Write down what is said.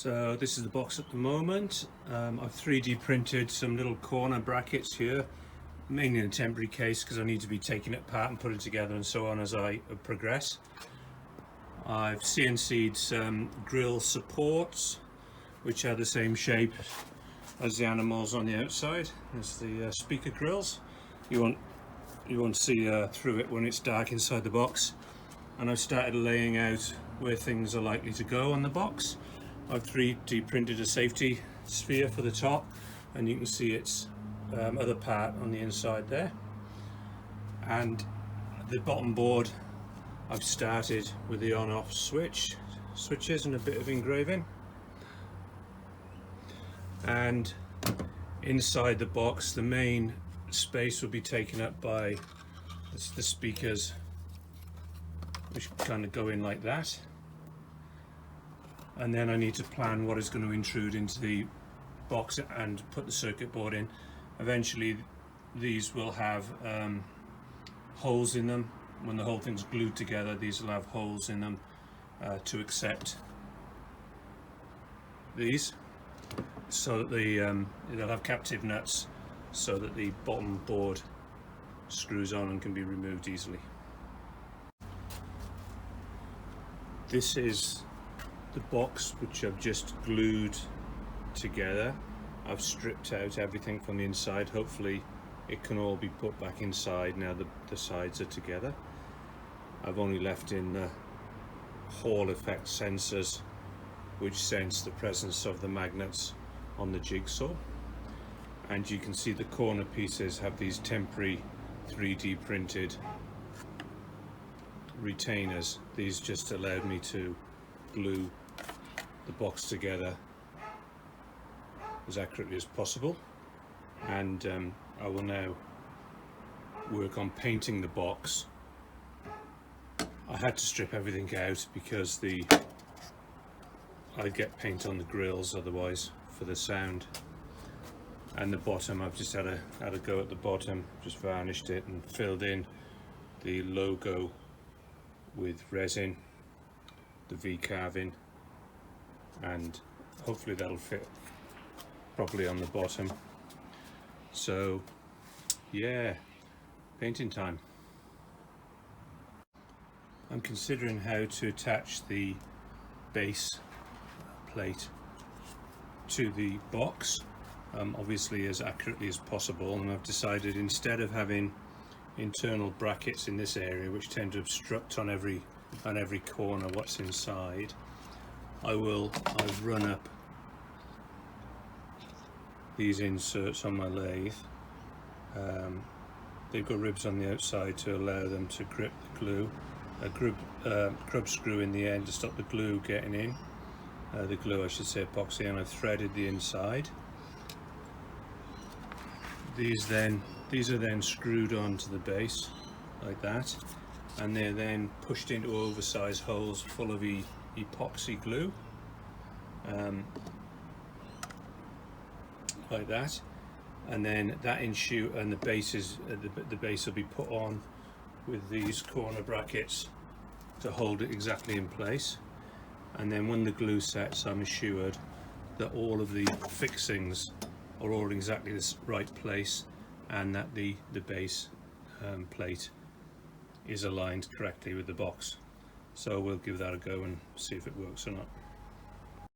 So this is the box at the moment. I've 3D printed some little corner brackets here, mainly in a temporary case because I need to be taking it apart and putting it together and so on as I progress. I've CNC'd some grill supports which are the same shape as the animals on the outside. There's the speaker grills. You won't see through it when it's dark inside the box. And I've started laying out where things are likely to go on the box. I've 3D printed a safety sphere for the top, and you can see its other part on the inside there. And the bottom board, I've started with the on-off switches and a bit of engraving. And inside the box, the main space will be taken up by the speakers, which kind of go in like that. And then I need to plan what is going to intrude into the box and put the circuit board in. Eventually these will have holes in them. When the whole thing's glued together, these will have holes in them to accept these, so that they'll have captive nuts so that the bottom board screws on and can be removed easily. This is the box which I've just glued together. I've stripped out everything from the inside. Hopefully it can all be put back inside now the sides are together. I've only left in the Hall effect sensors which sense the presence of the magnets on the jigsaw. And you can see the corner pieces have these temporary 3D printed retainers. These just allowed me to glue the box together as accurately as possible, and I will now work on painting the box. I had to strip everything out because I'd get paint on the grills otherwise for the sound. And the bottom, I've just had a go at the bottom, just varnished it and filled in the logo with resin, the V carving, and hopefully that'll fit properly on the bottom. So yeah, painting time. I'm considering how to attach the base plate to the box, obviously as accurately as possible, and I've decided instead of having internal brackets in this area which tend to obstruct on every corner what's inside, I've run up these inserts on my lathe. They've got ribs on the outside to allow them to grip the glue, a crub screw in the end to stop the glue getting in, the glue I should say, epoxy, and I've threaded the inside. These are then screwed onto the base like that, and they're then pushed into oversized holes full of epoxy glue, like that, and then that ensure, and the base will be put on with these corner brackets to hold it exactly in place. And then when the glue sets, I'm assured that all of the fixings are all in exactly the right place, and that the base plate is aligned correctly with the box. So we'll give that a go and see if it works or not.